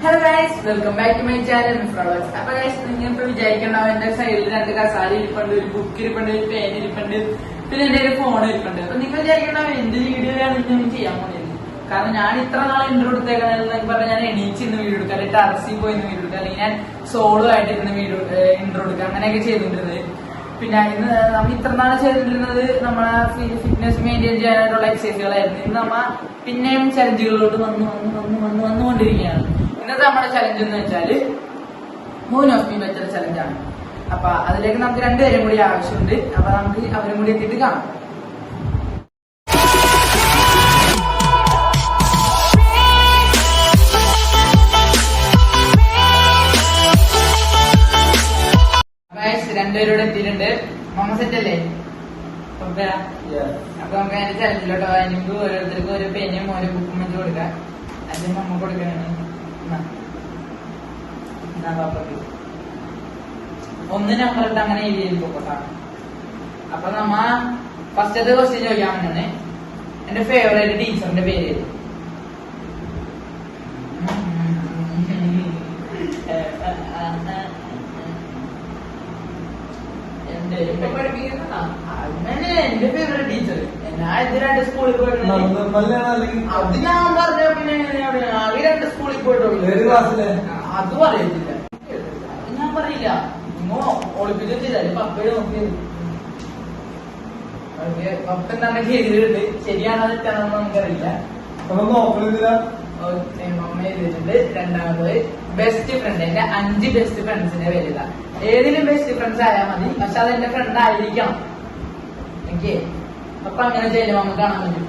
Hello guys, welcome back to my channel flowers. അപ്പൊ guys, നിങ്ങളിപ്പോ വിചാരിക്കണ്ടാവും എന്റെ സൈഡിൽ 2 കസാല ഇരിപ്പുണ്ട്, ഒരു ബുക്ക് ഇരിപ്പുണ്ട്, ഒരു പേൻ ഇരിപ്പുണ്ട്, പിന്നെ എന്റെ ഒരു ഫോൺ ഇരിപ്പുണ്ട്. അപ്പൊ നിങ്ങൾ വിചാരിക്കണ്ടാവും എന്ത് വീഡിയോ ആണ് ഇന്ന് ചെയ്യാൻ പോകുന്നത്. കാരണം ഞാൻ ഇത്ര നാളെ ഇന്റർവ്യൂ എടുത്തേക്കാണെന്ന് പറഞ്ഞാൽ ഞാൻ എണീച്ചിന്ന് വീഡിയോ എടുക്കുക, അല്ലെങ്കിൽ ടെറസിൽ പോയി പോയിന്ന് വീഡിയോ എടുക്കുക, അല്ലെങ്കിൽ ഞാൻ സോളോ ആയിട്ട് ഇരുന്ന് ഇന്റർവ്യൂ എടുക്കുക, അങ്ങനെയൊക്കെ ചെയ്തിട്ടുള്ളത്. പിന്നെ ഇന്ന് നമ്മൾ ഇത്ര നാളെ ചെയ്തിരുന്നത് നമ്മളെ ഫിറ്റ്നസ് മെയിൻറ്റെയിൻ ചെയ്യാനായിട്ടുള്ള എക്സസൈസുകളായിരുന്നു. ഇന്ന് നമ്മ പിന്നെയും ചലഞ്ചുകളിലോട്ട് വന്നുകൊണ്ടിരിക്കുകയാണ്. ഇന്നത്തെ നമ്മുടെ ചലഞ്ച് എന്ന് വെച്ചാല് മൂൺ ഓഫ് മീ വെച്ചൊരു ചലഞ്ചാണ്. അപ്പൊ അതിലേക്ക് നമുക്ക് 2 പേരും കൂടി ആവശ്യമുണ്ട്. അപ്പൊ നമുക്ക് അവരും കൂടി എത്തിയിട്ട് കാണാം. രണ്ടുപേരോട് എത്തിയിട്ടുണ്ട്. മമ്മ സെറ്റ് അല്ലേ? അപ്പൊ നമുക്ക് അതിന്റെ ചലഞ്ചിലോട്ടോ. എനിക്ക് ഓരോരുത്തർക്കും ഓരോ പെന്നും ഓരോ ബുക്കും വെച്ച് കൊടുക്കാം. അതിന് മമ്മ കൊടുക്കാനാണ്. ഒന്ന് നമ്പർ ഇട്ട് അങ്ങനെ എഴുതി പോക്കോട്ടാണ്. അപ്പൊ നമ്മ ഫസ്റ്റത്തെ ക്വസ്റ്റ്യൻ ചോദിക്കാൻ വേണ്ടി എന്റെ ഫേവറേറ്റ് ടീച്ചറിന്റെ പേര് അങ്ങനെ എന്റെ ഫേവറേറ്റ് ടീച്ചർ. ഞാൻ ഇത് 2 സ്കൂളിൽ പോയിട്ടുണ്ട്. അത് ഞാൻ പറഞ്ഞ പിന്നെ ആകെ 2 സ്കൂളിൽ പോയിട്ടുള്ളൂ. അത് പറയത്തില്ല, ഞാൻ പറയില്ല. നിങ്ങൾ ഒളിപ്പിച്ചില്ല. പപ്പയുടെ നോക്കിയത് പപ്പ എന്താണ് ചെയ്തിട്ടുണ്ട്. ശരിയാണോ തെറ്റാണെന്ന് നമുക്കറിയില്ല. മമ്മ ചെയ്തിട്ടുണ്ട്. രണ്ടാമത് ബെസ്റ്റ് ഫ്രണ്ട്. എന്റെ 5 ബെസ്റ്റ് ഫ്രണ്ട്സിന്റെ പേരില്ല. ഏതിലും ബെസ്റ്റ് ഫ്രണ്ട്സ് ആയാൽ മതി, പക്ഷെ അത് എന്റെ ഫ്രണ്ട് ആയിരിക്കണം. എനിക്ക് അപ്പൊ അങ്ങനെ ചെയ്യലും നമുക്ക് കാണാൻ പറ്റും.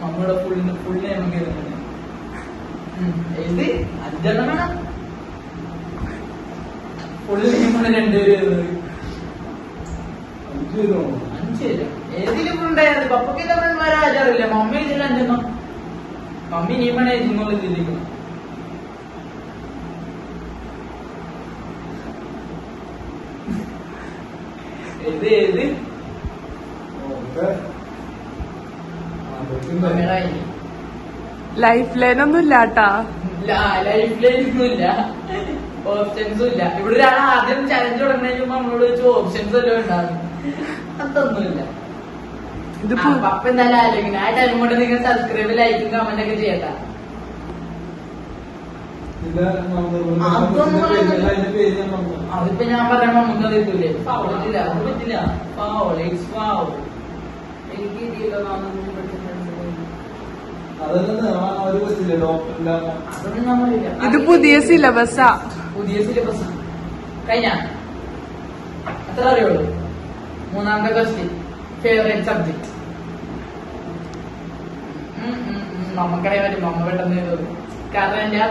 നമ്മുടെ ഫുൾ നമുക്ക് ഇത് 5 എണ്ണം വേണം. ഫുള്ള് നെയ്മാണ് 2 പേര്. 5 ഏതിലും ഉണ്ടായത്. പപ്പക്ക് തമ്മിൽമാരെ ആചാറില്ല. മമ്മി ഇതിൽ 5 എണ്ണം. മമ്മി നീമണേ ഇന്നുള്ളിൽ ചിന്തിക്കണം. ഏത് ലൈഫ് ലൈൻ ഒന്നും ഇല്ലാട്ടാ. ലൈഫ് ലൈൻ ഒന്നുമില്ല, ഓപ്ഷൻസും ഇല്ല. ഇവിടെ ഒരാൾ ആദ്യം ചലഞ്ച് തുടങ്ങുന്നതിന് മുമ്പ് നമ്മളോട് വെച്ച് ഓപ്ഷൻസ് എല്ലാം ഉണ്ടാകും. അതൊന്നുമില്ല. പപ്പ എന്തായാലും ആലോചിക്കണം. ആ ടൈം കൊണ്ട് നിങ്ങൾ സബ്സ്ക്രൈബ്, ലൈക്കും കമന്റ് ഒക്കെ ചെയ്യട്ടാ. അതിപ്പോ ഞാൻ പറഞ്ഞ നമുക്ക് അത് കിട്ടൂലേ? പറ്റില്ല, അത് പറ്റില്ല. എനിക്ക് ഇത് പുതിയ സിലബസാ. കഴിഞ്ഞ അത്ര അറിയുള്ളൂ. 3ാമത്തെ ക്വസ്റ്റ്യൻ, ഫേവറേറ്റ് സബ്ജക്ട്. നമുക്കറിയാൻ പറ്റും. മമ്മ പെട്ടെന്ന് ചെയ്തത്. കാരണം എന്റെ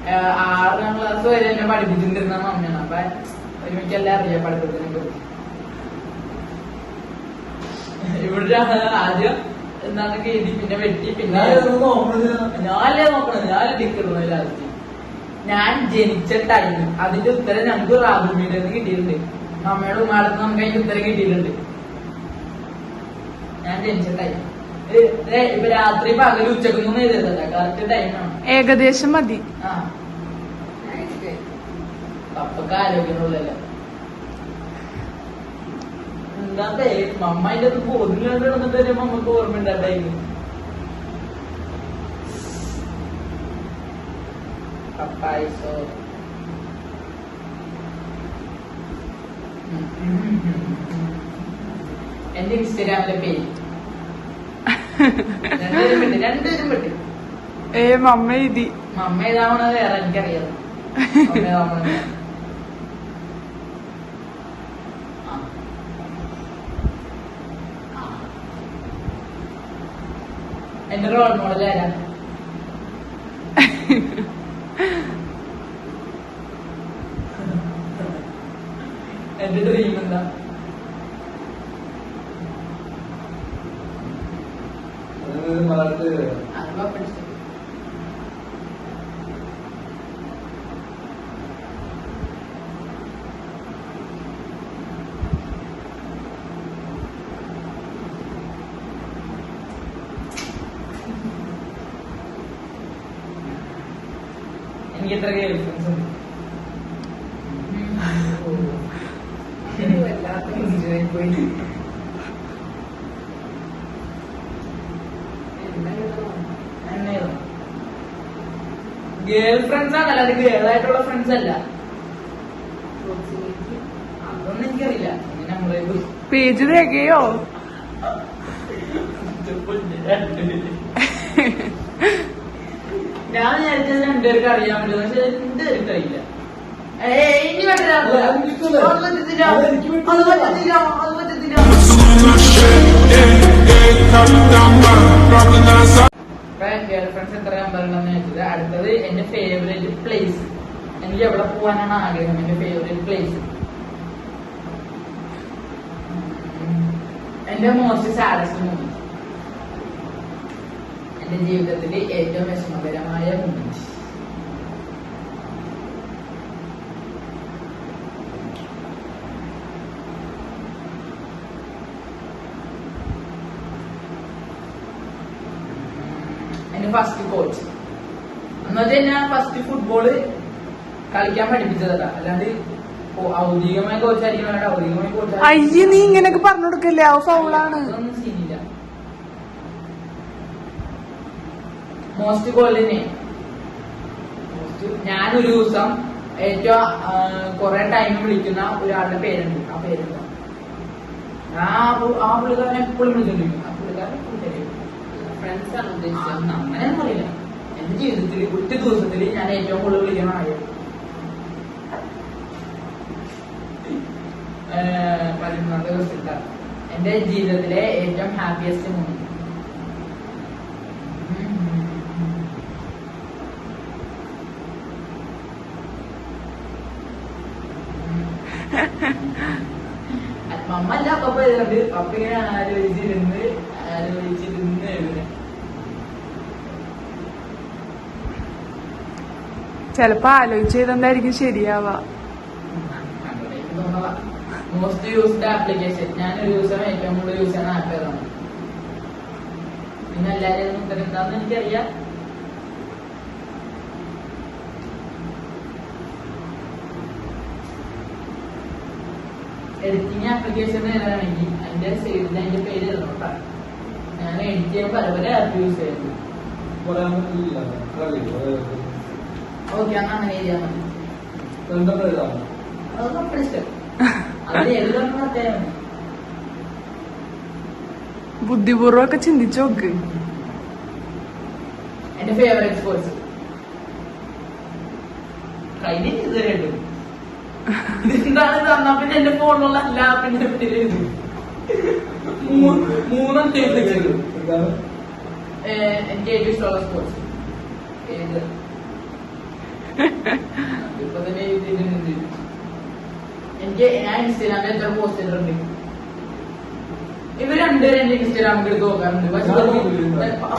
6ാം ക്ലാസ് വരെ എന്നെ പഠിപ്പിച്ചിട്ടിരുന്ന മമ്മയാണ്. അപ്പൊ ഒരുമിക്കെല്ലാം അറിയാം പഠിത്തത്തിനെ കുറിച്ച്. ഇവിടെ ആദ്യം എന്താന്നൊക്കെ എഴുതി, പിന്നെ വെട്ടി, പിന്നെ ഞാനല്ലേ നോക്കണത്. ഞാൻ ടിക്കറുന്നു ലാസ്റ്റ്. ഞാൻ ജനിച്ച ടൈം അതിന്റെ ഉത്തരം ഞങ്ങൾക്ക് റാബിൾ മീഡിയത്തിൽ നിന്ന് കിട്ടിയിട്ടുണ്ട്. അമ്മയുടെ ഉമ്മാടത്ത് നമുക്ക് അതിന്റെ ഉത്തരം കിട്ടിയിട്ടുണ്ട്. ഞാൻ ജനിച്ച ടൈം ഇപ്പൊ രാത്രി പകൽ ഉച്ചക്കൊന്നും എഴുതല്ല. കറക്റ്റ് ടൈമാണ്. ഏകദേശം മതി. ആ പപ്പക്ക് ആരോഗ്യമുള്ളല്ലോ. എന്താ മമ്മ അതിന്റെ അത് ബോധില്ലാണ്ട് കിടന്നിട്ട് വരുമ്പോ നമുക്ക് ഓർമ്മയുണ്ടായിരുന്നു. പപ്പായിസോ എന്റെ ഇൻസ്റ്റഗ്രാമിലെ പേര് 2 പേരും പെട്ടി. മമ്മ എഴുതി. മമ്മ ഏതാവണത് വേറെ എനിക്കറിയാം. എന്റെ റോൾ മോഡൽ ആരാ? എന്റെ ഡ്രീം എന്താ? അത് പഠിച്ചു. എനിക്ക് എത്ര ഗേൾ ഫ്രണ്ട്സ് ഉണ്ട്? ഗേൾ ഫ്രണ്ട്സ് ആണല്ല, അത് ഗേളായിട്ടുള്ള ഫ്രണ്ട്സ് അല്ല. അതൊന്നും എനിക്കറിയില്ല. നമ്മളെ പേജ് തികയോ? ഞാൻ വിചാരിച്ചത് രണ്ടുപേർക്ക് അറിയാൻ പറ്റും, പക്ഷെ രണ്ടുപേർക്ക് അറിയില്ല. ഇനി പറ്റില്ല. ഗേൾ ഫ്രണ്ട്സ് എത്ര നമ്പർ ഉണ്ടെന്ന് വെച്ചത്. അടുത്തത് എന്റെ ഫേവറേറ്റ് പ്ലേസ്. എനിക്ക് എവിടെ പോകാനാണ് ആഗ്രഹം? എന്റെ ഫേവറേറ്റ് പ്ലേസ്. എന്റെ മോസ്റ്റ് സാഡസ്റ്റ് മൂമെന്റ്, എന്റെ ജീവിതത്തിലെ ഏറ്റവും വിഷമകരമായ മൂമെന്റ്. എന്റെ ഫസ്റ്റ് കോച്ച് എന്ന് വെച്ചാൽ ഞാൻ ഫസ്റ്റ് ഫുട്ബോള് കളിക്കാൻ പഠിപ്പിച്ചതല്ല, അല്ലാണ്ട് ഔദ്യോഗികമായ കോച്ചായിരിക്കും. ഔദ്യോഗികമായ കോച്ച് അയ്യ, നീ ഇങ്ങനെയൊക്കെ പറഞ്ഞു കൊടുക്കല്ലേ, ആ ഫൗളാണ്. അതൊന്നും സീനില്ല. മോസ്റ്റ് ഗോളിനെ ഞാനൊരു ദിവസം ഏറ്റവും കുറെ ടൈം വിളിക്കുന്ന ഒരാളുടെ പേരുണ്ട്. ആ പേരുണ്ട് ആ പുള്ളിക്കാരനെ എപ്പോഴും വിളിച്ചോണ്ടിരിക്കും. ആ പുള്ളിക്കാരൻ ഫ്രണ്ട്സ് ആണ് ഉദ്ദേശിച്ചത്. അങ്ങനെയൊന്നും അറിയില്ല. എന്റെ ജീവിതത്തിൽ ഒറ്റ ദിവസത്തിൽ ഞാൻ ഏറ്റവും കൂടുതൽ വിളിക്കുന്ന ആളാണ്. 13ാമത്തെ ദിവസത്തിലാണ് എന്റെ ജീവിതത്തിലെ ഏറ്റവും ഹാപ്പിയസ്റ്റ് മൂമെന്റ്. മമ്മ അല്ല പപ്പ എഴുതുന്നുണ്ട്. പപ്പ ഇങ്ങനെ ആലോചിച്ചിരുന്ന് എഴുതുന്നത്. ചെലപ്പോ ആലോചിച്ചെന്തായിരിക്കും ശരിയാവാ. Most used application. ഞാനൊരു ദിവസം ഏറ്റവും കൂടുതൽ യൂസ് ചെയ്യുന്ന ആപ്പ് ഏതാണ്? പിന്നെ എല്ലാവരും ഉത്തരം എന്താന്ന് എനിക്കറിയാം. എഡിറ്റിംഗ് ആപ്ലിക്കേഷൻ ഏതാണെങ്കിൽ അതിന്റെ സൈഡിൽ അതിന്റെ പേര് എഴുതണം. ഞാൻ എഡിറ്റ് ചെയ്യാൻ പല പല ആപ്പ് യൂസ് ചെയ്യുന്നു. ഓക്കെ, അന്ന് അങ്ങനെ ചെയ്യാൻ മതി. അത് നമ്മുടെ ഇഷ്ടം. അത് എഴുതണം അത്യാവശ്യം. ബുദ്ധിപൂർവ്വം ഒക്കെ ചിന്തിച്ചു നോക്ക്. എന്റെ ഫേവറേറ്റ് സ്പോർട്സ് കഴിഞ്ഞ ഇതുവരെ ഉണ്ട്. ഇതെന്താണ് തന്നാ പിന്നെ എന്റെ ഫോണിലുള്ള എല്ലാ ആപ്പിന്റെ പേര് മൂന്നെണ്ണം എഴുതിച്ചത്. എനിക്ക് ഏറ്റവും ഇഷ്ടമുള്ള സ്പോർട്സ് ഏത്? ഇപ്പൊ തന്നെ എഴുതിയിട്ടുണ്ട്. ഞാൻ ഇൻസ്റ്റാഗ്രാമിൽ എത്ര പോസ്റ്റ് ചെയ്തിട്ടുണ്ട്? ഇവർ രണ്ടുപേരും എന്റെ ഇൻസ്റ്റാഗ്രാമിൽ എടുത്ത് നോക്കാറുണ്ട്. പക്ഷെ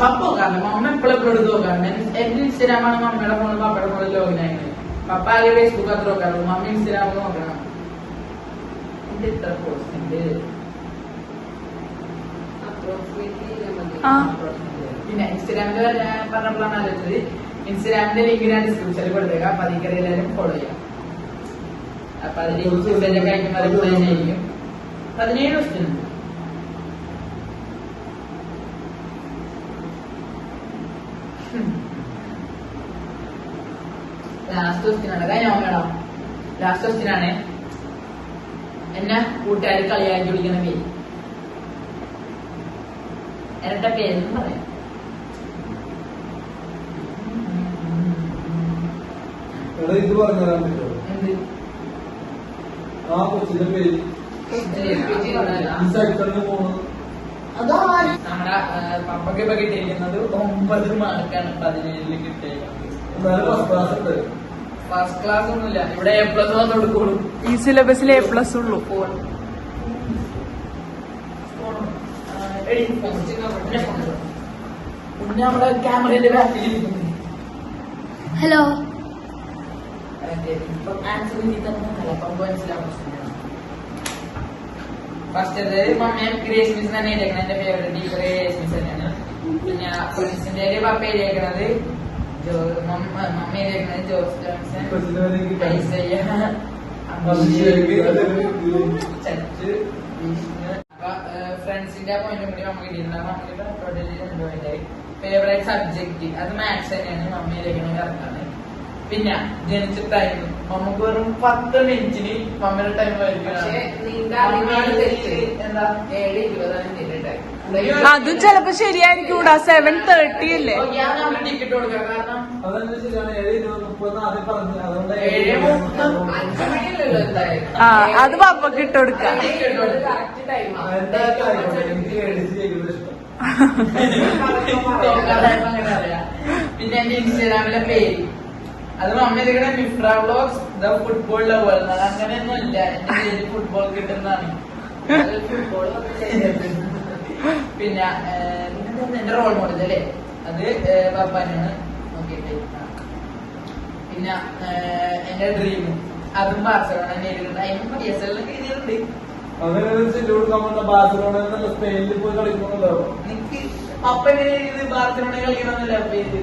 പപ്പ നോക്കാറുണ്ട്. മമ്മ എപ്പോഴും എടുത്ത് നോക്കാറുണ്ട്. എന്റെ ഇൻസ്റ്റാഗ്രാമാണ് മമ്മയുടെ ഫോണിൽ പപ്പയുടെ ഫോണിൽ ലോഗിൻ ആയിട്ട്. പപ്പ ആകെ ഫേസ്ബുക്ക് അത്ര നോക്കാറുള്ളൂ. മമ്മ ഇൻസ്റ്റാഗ്രാമിൽ നോക്കണം. എന്റെ ഇത്ര പോസ്റ്റ് ഉണ്ട്. പിന്നെ ഇൻസ്റ്റാഗ്രാമിൽ പറഞ്ഞപ്പോഴാണ് ആലോചിച്ചത്. ഇൻസ്റ്റാഗ്രാമിന്റെ ലിങ്ക് ഞാൻ ഡിസ്ക്രിപ്ഷനിൽ കൊടുത്തേക്കാം. അപ്പൊ അതിൽ എല്ലാവരും ഫോളോ ചെയ്യാം. അപ്പൊ അതിൽ മെസ്സേജൊക്കെ അയക്കുമ്പോൾ അത് തന്നെയായിരിക്കും. 17 ക്വസ്റ്റ്യൻ ഉണ്ട്. ലാസ്റ്റ് ക്വസ്റ്റ്യൻ ആണ്. അതാ ഞാൻ വേണം. ലാസ്റ്റ് ക്വസ്റ്റ്യൻ ആണ്. എന്നെ കൂട്ടുകാർ കളിയാക്കി വിളിക്കുന്ന പേര്. എന്റെ പേരെന്ന് പറയാം. ഇത് പറഞ്ഞു തരാൻ പറ്റുമോ? എന്ത്? ആ കൊച്ചിന്റെ പേര് നമ്മുടെ പപ്പയ്ക്ക് ഇപ്പൊ കിട്ടിയിരിക്കുന്നത് 9 മാർക്കാണ് 17 കിട്ടിയത്. ഫസ്റ്റ് ക്ലാസ് ഒന്നുമില്ല ഇവിടെ. A+ വന്ന് കൊടുക്കുള്ളൂ. ഈ സിലബസിൽ A+ ഉള്ളൂ. പിന്നെ നമ്മുടെ ക്യാമറയുടെ ബാക്കിൽ ഹലോ. ഫസ്റ്റ് മമ്മയും ഗ്രേസ് മിസ് തന്നെ എഴുതിയേക്കണം. എന്റെ ഫേവറേറ്റ് ടീച്ചർ ഗ്രേസ് മിസ് തന്നെയാണ്. പിന്നെ ഫ്രണ്ട്സിന്റെ പപ്പ എഴുതിയേക്കണത് മമ്മയിലേക്കാണ് ജോസ് ജോൺസൺ, കൊച്ചിന്റെ പേര് എനിക്ക് ഐസയ്യ, ചച്ച്, വിഷ്ണു. അപ്പൊ ഫ്രണ്ട്സിന്റെ പോയിന്റും കൂടി നമുക്ക് കിട്ടിയിട്ടുണ്ട്. മമ്മിയുടെ ടോട്ടലി ഫേവറേറ്റ് സബ്ജക്ട് അത് മാത്സ് തന്നെയാണ്. മമ്മയിലേക്കാണ് കറക്റ്റാണ്. പിന്നെ ജനിച്ച ടൈം നമുക്ക് വെറും 10 മിനിറ്റിന് മമ്മിയുടെ ടൈം എന്താ അതും ചെലപ്പോ ശരിയായിരിക്കൂടാ. 7:30 അല്ലേ? ഞാൻ നമ്മൾ ടിക്കറ്റ് കൊടുക്കാം. കാരണം അതെന്താ ശരിയാണ് 7:30 ആദ്യം പറഞ്ഞു. അതുകൊണ്ട് 7:30 എന്തായാലും ആ അത് പപ്പക്ക് ഇട്ട് കൊടുക്കാം. എന്തായാലും ആയിക്കോട്ടെ. എനിക്ക് എഡിറ്റ് ചെയ്യുന്നത് ഇഷ്ടം. അങ്ങനെ അറിയാം. പിന്നെ എന്റെ ഇൻസ്റ്റാഗ്രാമിലെ പേര് അത് മമ്മ ഇരിക്കണ മിഫ്ര വ്ലോഗ്സ് ദ ഫുട്ബോൾ ലവർ എന്നാണ്. അങ്ങനെയൊന്നും ഇല്ല. എന്റെ പേര് ഫുട്ബോൾ കിട്ടുന്നതാണ്. പിന്നെ എന്റെ റോൾ മോഡൽ അല്ലേ അത് പപ്പാനാണ്. നോക്കിയിട്ട് പിന്നെ എന്റെ ഡ്രീം അതും ബാർസലോണ നേരിടുന്നത്. അതിനും PSL എഴുതിയിട്ടുണ്ട്. അങ്ങനെ കൊടുക്കാൻ ബാർസലോണ സ്പെയിനിൽ പോയി കളിക്കുന്നുണ്ടാവും. എനിക്ക് പപ്പ എങ്ങനെ എഴുതി ബാർസലോണ കളിക്കണമെന്നില്ല പേര്.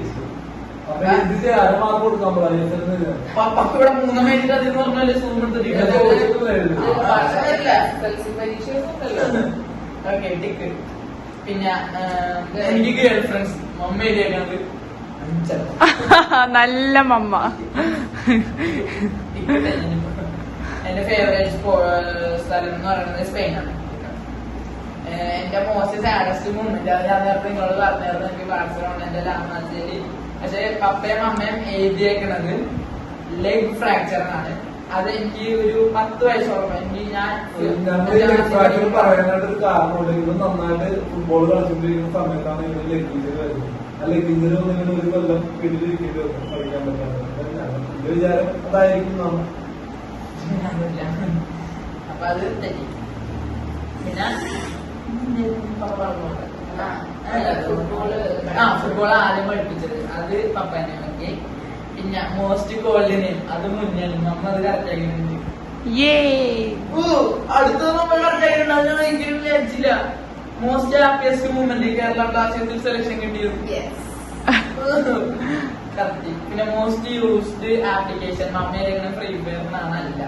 അപ്പൊ ഇത് അരമാർക്ക് കൊടുക്കാൻ പാടില്ല. പപ്പക്ക് ഇവിടെ 3 മിനിറ്റ് അതിന് പറഞ്ഞാല് ഓക്കെ ടിക്ക്. പിന്നെ എനിക്ക് ഗേൾ ഫ്രണ്ട്സ് മമ്മയിലേക്കാണ് 5. നല്ല മമ്മ. എന്റെ ഫേവറേറ്റ് സ്ഥലം എന്ന് പറയുന്നത് സ്പെയിനാണ്. എന്റെ മോസ്റ്റ് സാഡസ്റ്റ് മൂമെന്റ് അത് ഞാൻ നേരത്തെ നിങ്ങളോട് പറഞ്ഞായിരുന്നു. എനിക്ക് ബാർസലോണ എന്റെ ലാമാച്ചേരി. പക്ഷെ പപ്പയും അമ്മയും എഴുതിയേക്കണത് ലെഗ് ഫ്രാക്ചറിനാണ്. അത് എനിക്ക് ഒരു 10 വയസ്സോളം എനിക്ക് പറയാനായിട്ടൊരു കാരണമുണ്ട്. ഇവ നന്നായിട്ട് ഫുട്ബോൾ കളിച്ചുകൊണ്ടിരിക്കുന്ന സമയത്താണ് ഇവര് ലെഗ് ഇഞ്ചറി വരുന്നത്. ആ ലെഗ് ഇഞ്ചറി വന്നിങ്ങനെ ഒരു കൊല്ലം വീട്ടിലിരിക്കേണ്ടി വന്നു കളിക്കാൻ പറ്റാതെ. എന്റെ വിചാരം അതായിരിക്കും നമ്മൾ. അപ്പൊ അത് തെറ്റി. പിന്നെ ഫുട്ബോൾ ആദ്യം പഠിപ്പിച്ചത് അത് പപ്പനെ. ഓക്കെ. പിന്നെ മോസ്റ്റ് ഗോൾഡ് നെയിം അത് മുന്നാണ്. നമ്മൾ അത് കറക്റ്റ് ആക്കിയിട്ടുണ്ട്. അടുത്തത് നമ്മൾ കറക്റ്റ് ആക്കിയിട്ടുണ്ട്. അത് എനിക്കൊരു ലഭിച്ചില്ല. മോസ്റ്റ് ഹാപ്പിയസ്റ്റ് മൂമെന്റ് കേരള ബ്ലാസ്റ്റേഴ്സിൽ സെലക്ഷൻ കിട്ടിയത് കറക്റ്റ്. പിന്നെ മോസ്റ്റ് യൂസ്ഡ് ആപ്ലിക്കേഷൻ മമ്മയിലെ ഫ്രീ ഫയർ എന്നാണ്. അല്ല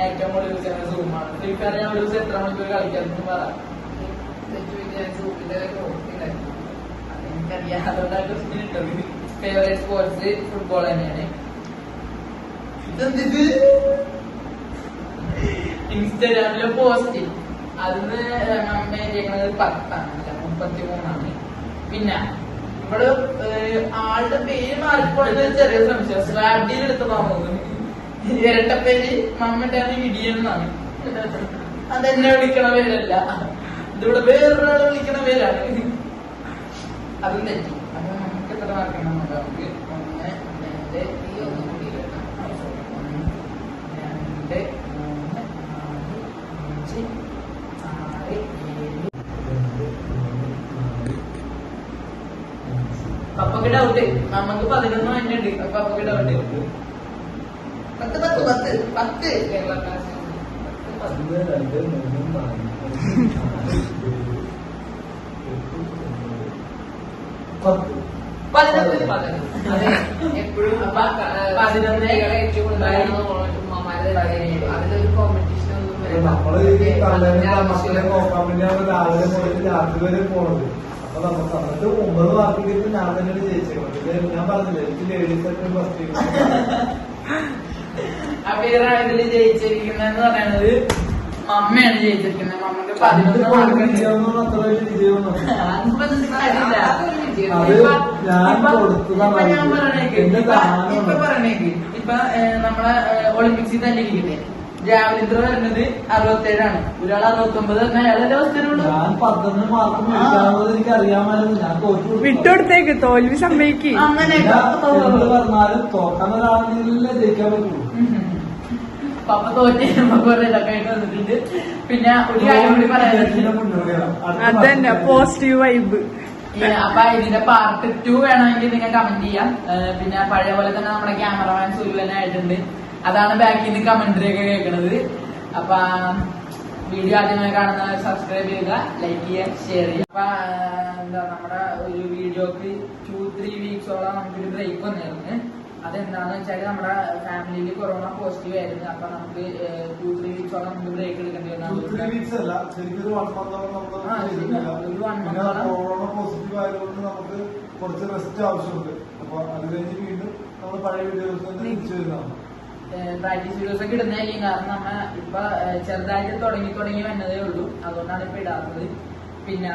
ഏറ്റവും കൂടുതൽ യൂസ് ചെയ്യുന്നത് സൂമാണ്. ഫ്രീ ഫയർ ഞാൻ ഒരു ദിവസം എത്ര മണിക്കൂർ കളിക്കാമെന്ന് പറ. എനിക്കറിയാം. അതുകൊണ്ടാണ് ക്വസ്റ്റ്യൻ ഇട്ടത്. ഫേവറേറ്റ് സ്പോർട്സ് ഫുട്ബോൾ തന്നെയാണ്. ഇൻസ്റ്റാഗ്രാമിലെ പോസ്റ്റ് അതിന് മമ്മേക്കുന്നത് 10 അല്ല 33. പിന്നെ ഇവിടെ ആളുടെ പേര് മാറിപ്പോയത് ചെറിയ സംശയം. സ്വാബ്ഡിയിൽ എടുത്തതാണോ ഇരട്ടപ്പേര് മമ്മന്റെ ഇടിയെന്നാണ്. അതെന്നെ വിളിക്കണ പേരല്ല. ഇതിവിടെ വേറൊരാളെ വിളിക്കണ പേരാണ്. അതും തെറ്റി. അപ്പൊ നമുക്ക് എത്ര മാർക്കണം നമുക്ക് 1 2 ഈ 1 കൂടി 1 2 3 4 5 6 7. പപ്പക്ക് ഡൗട്ട്. നമുക്ക് 11 തന്നെ ഉണ്ട്. പപ്പക്ക് ഡൗട്ട് 10 കേരള ക്ലാസ് 11 എപ്പോഴും 11 ഏറ്റവും അതിലൊരു കോമ്പറ്റീഷൻ ഒന്നും നമ്മള് മക്കളെ നോക്കാൻ വേണ്ടിയാണ് രാവിലെ പോയിട്ട് രാത്രി വരെ പോണത്. അപ്പൊ നമുക്ക് അന്നത്തെ 9 മാർക്ക് കിട്ടി ഞാൻ തന്നെയാണ് ജയിച്ചത്. ഞാൻ പറഞ്ഞില്ലേ എനിക്ക് ലേഡീസ് ഒക്കെ ഫസ്റ്റ്. ആ പേരാണ് ഇതില് ജയിച്ചിരിക്കുന്നതെന്ന് പറയുന്നത് മമ്മയാണ് ജയിച്ചിരിക്കുന്നത്. മമ്മക്ക് 11 മാർക്ക് അത്ര വലിയ വിജയമൊന്നും ഇപ്പൊ പറഞ്ഞേക്ക്. ഇപ്പൊ നമ്മളെ ഒളിമ്പിക്സിൽ തന്നെ ഇരിക്കട്ടെ. ജാവലിൻ ത്രോ വരുന്നത് 67 ഒരാൾ 69 അയാളെ അവസ്ഥയിലുള്ളൂ. ഞാൻ 11 മാർക്ക് മേടിക്കാവുന്നത് എനിക്ക് അറിയാമായിരുന്നു. ഞാൻ തോറ്റു വിട്ടോടുത്തേക്ക് തോൽവി സംഭവിക്ക്. അങ്ങനെ പറഞ്ഞാലും തോക്കാൻ ഒരാളെങ്കിലേ ജയിക്കാൻ പറ്റുള്ളൂ. പപ്പ തോറ്റ ഇതൊക്കെ ആയിട്ട് വന്നിട്ടുണ്ട്. പിന്നെ ഒരു കാര്യം കൂടി പറയാനുണ്ട്. അതന്നെ പോസിറ്റീവ് വൈബ്. അപ്പൊ ഇതിന്റെ പാർട്ട് 2 വേണമെങ്കിൽ നിങ്ങൾ കമന്റ് ചെയ്യാം. പിന്നെ പഴയ പോലെ തന്നെ നമ്മുടെ ക്യാമറമാൻ സുലുവൻ ആയിട്ടുണ്ട്. അതാണ് ബാക്കിൽ നിന്ന് കമന്ററി ഒക്കെ കേൾക്കണത്. അപ്പൊ വീഡിയോ ആദ്യമായി കാണുന്നവർ സബ്സ്ക്രൈബ് ചെയ്യുക, ലൈക്ക് ചെയ്യുക, ഷെയർ ചെയ്യുക. അപ്പൊ എന്താ നമ്മുടെ ഒരു വീഡിയോക്ക് 2-3 വീക്സോളം നമുക്കൊരു ബ്രേക്ക് വന്നിരുന്നു. അതെന്താന്ന് വെച്ചാല് നമ്മുടെ ഫാമിലിയിൽ കൊറോണ പോസിറ്റീവ് ആയിരുന്നു. അപ്പൊ നമുക്ക് 2-3 വീക്സോളം നമുക്ക് ബ്രേക്ക് എടുക്കേണ്ടി വന്നു. കൊറോണ പോസിറ്റീവ് ആയതുകൊണ്ട് നമുക്ക് കുറച്ച് റെസ്റ്റ് ആവശ്യമുണ്ട്. അപ്പൊ അത് കഴിഞ്ഞ് വീണ്ടും നമ്മൾ പഴയ വീഡിയോസ് തിരിച്ചു വരുന്നതാണ്. പ്രാക്ടീസ് വീഡിയോസ് ഒക്കെ ഇടുന്നതായിരിക്കും. കാരണം നമ്മ ഇപ്പൊ ചെറുതായിട്ട് തുടങ്ങി വന്നതേ ഉള്ളൂ. അതുകൊണ്ടാണ് ഇപ്പൊ ഇടാത്തത്. പിന്നെ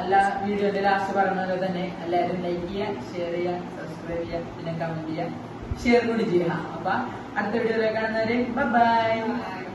എല്ലാ വീഡിയോന്റെ ലാസ്റ്റ് പറയുന്നത് തന്നെ എല്ലാവരും ലൈക്ക് ചെയ്യുക, ഷെയർ ചെയ്യുക, സബ്സ്ക്രൈബ് ചെയ്യുക, പിന്നെ കമന്റ് ചെയ്യുക, ഷെയർ കൂടി ചെയ്യുക. അപ്പൊ അടുത്ത വീഡിയോയിലേക്ക് കാണുന്നവരെ ബൈ.